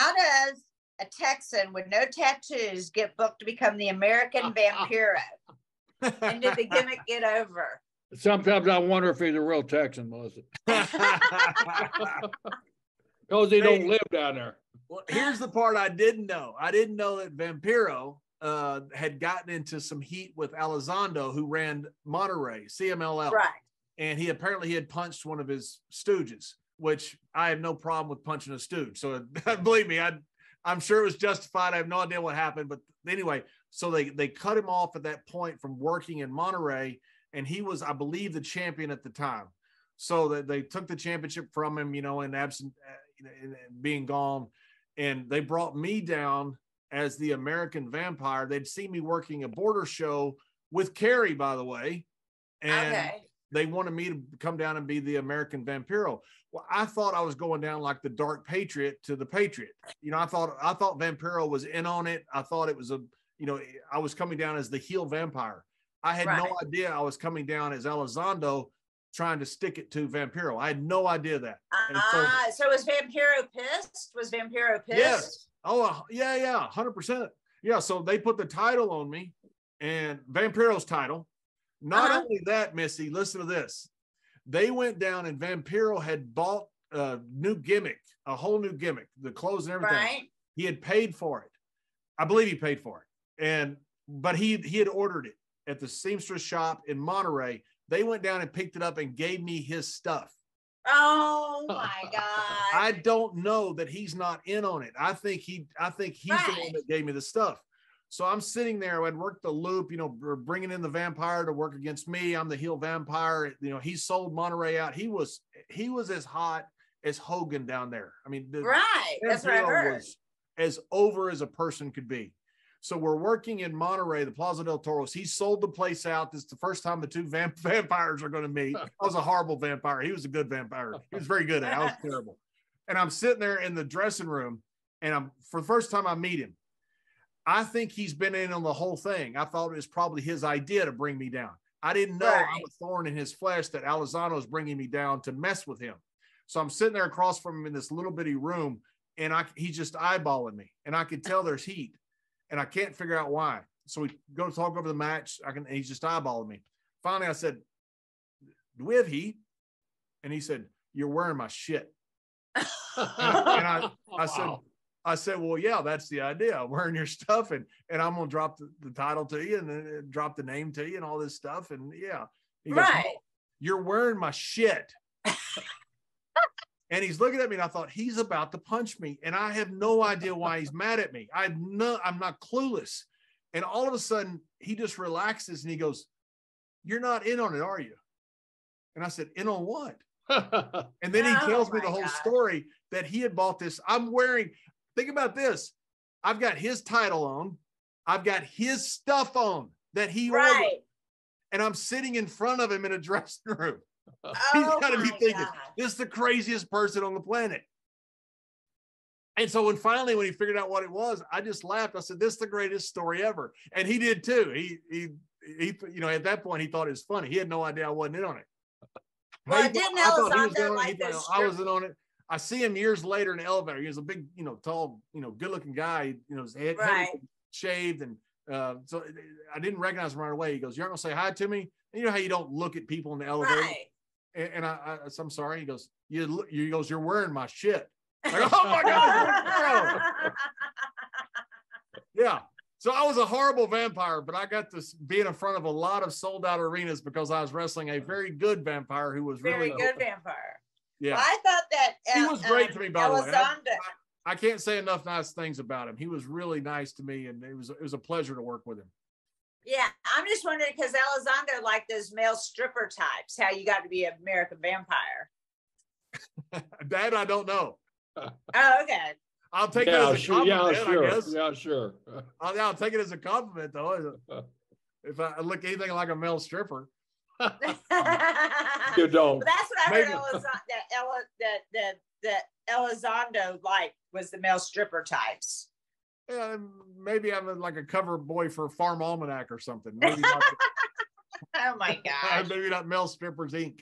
how does a Texan with no tattoos get booked to become the American Vampiro? And did the gimmick get over? Sometimes I wonder if he's a real Texan, Melissa. Because he don't live down there. Well, here's the part I didn't know. I didn't know that Vampiro had gotten into some heat with Elizondo, who ran Monterey, CMLL. Right. And he apparently had punched one of his stooges, which I have no problem with punching a stooge. So believe me, I'm sure it was justified. I have no idea what happened. But anyway, so they cut him off at that point from working in Monterey. And he was, I believe, the champion at the time. So that they took the championship from him, in absent, in being gone. And they brought me down as the American Vampire. They'd seen me working a border show with Carrie, by the way. And they wanted me to come down and be the American Vampiro. Well, I thought I was going down like the Dark Patriot to the Patriot. I thought Vampiro was in on it. I thought it was I was coming down as the heel vampire. I had no idea I was coming down as Elizondo trying to stick it to Vampiro. I had no idea that. So was Vampiro pissed? Was Vampiro pissed? Yes. Oh, yeah, 100%. Yeah, so they put the title on me, and Vampiro's title. Not only that, Missy, listen to this. They went down and Vampiro had bought a new gimmick, a whole new gimmick, the clothes and everything. Right. He had paid for it. I believe he paid for it. But he had ordered it at the seamstress shop in Monterey. They went down and picked it up and gave me his stuff. Oh my God. I don't know that he's not in on it. I think he's the one that gave me the stuff. So I'm sitting there. I'd worked the loop, bringing in the vampire to work against me. I'm the heel vampire. He sold Monterey out. He was as hot as Hogan down there. I mean, that's what I heard. Was as over as a person could be. So we're working in Monterey, the Plaza del Toros. He sold the place out. This is the first time the two vampires are going to meet. I was a horrible vampire. He was a good vampire. He was very good at it. I was terrible. And I'm sitting there in the dressing room, and for the first time I meet him. I think he's been in on the whole thing. I thought it was probably his idea to bring me down. I didn't know I'm a thorn in his flesh, that Elizondo is bringing me down to mess with him. So I'm sitting there across from him in this little bitty room, and he's just eyeballing me, and I could tell there's heat, and I can't figure out why. So we go to talk over the match. He's just eyeballing me. Finally, I said, "Do we have heat?" And he said, "You're wearing my shit." and I said, "Well, yeah, that's the idea. I'm wearing your stuff, and I'm going to drop the title to you, and then drop the name to you, and all this stuff." And yeah, he goes, "Oh, you're wearing my shit." And he's looking at me, and I thought, he's about to punch me, and I have no idea why he's mad at me. I'm not clueless. And all of a sudden, he just relaxes, and he goes, "You're not in on it, are you?" And I said, "In on what?" And then he tells me the whole story, that he had bought this. I'm wearing, think about this. I've got his title on. I've got his stuff on that he ordered. And I'm sitting in front of him in a dressing room. He's got to be thinking, this is the craziest person on the planet. And so when he figured out what it was, I just laughed. I said, "This is the greatest story ever." And he did too. He at that point, he thought it was funny. He had no idea I wasn't in on it. Well, didn't Elizondo like this? I wasn't on it. I see him years later in the elevator. He was a big, tall, good-looking guy. His head shaved, and so I didn't recognize him right away. He goes, "You're not gonna say hi to me?" And you know how you don't look at people in the elevator. And I'm sorry. He goes, "You're wearing my shit." I go, "Oh my God!" Yeah. So I was a horrible vampire, but I got to be in front of a lot of sold-out arenas because I was wrestling a very good vampire who was really good vampire. Yeah, well, I thought that he was great to me. By the way, Elizondo. I can't say enough nice things about him. He was really nice to me, and it was a pleasure to work with him. Yeah, I'm just wondering because Elizondo liked those male stripper types. How you got to be an American Vampire? That I don't know. Oh, okay. I'll take it as a compliment. Yeah, sure. I guess. Yeah, sure. I'll take it as a compliment, though. If I look anything like a male stripper. You don't. But that's what I heard. That Elizondo liked was the male stripper types. Yeah, maybe I'm like a cover boy for Farm Almanac or something. Maybe not. Oh my God. Maybe not Male Strippers Inc.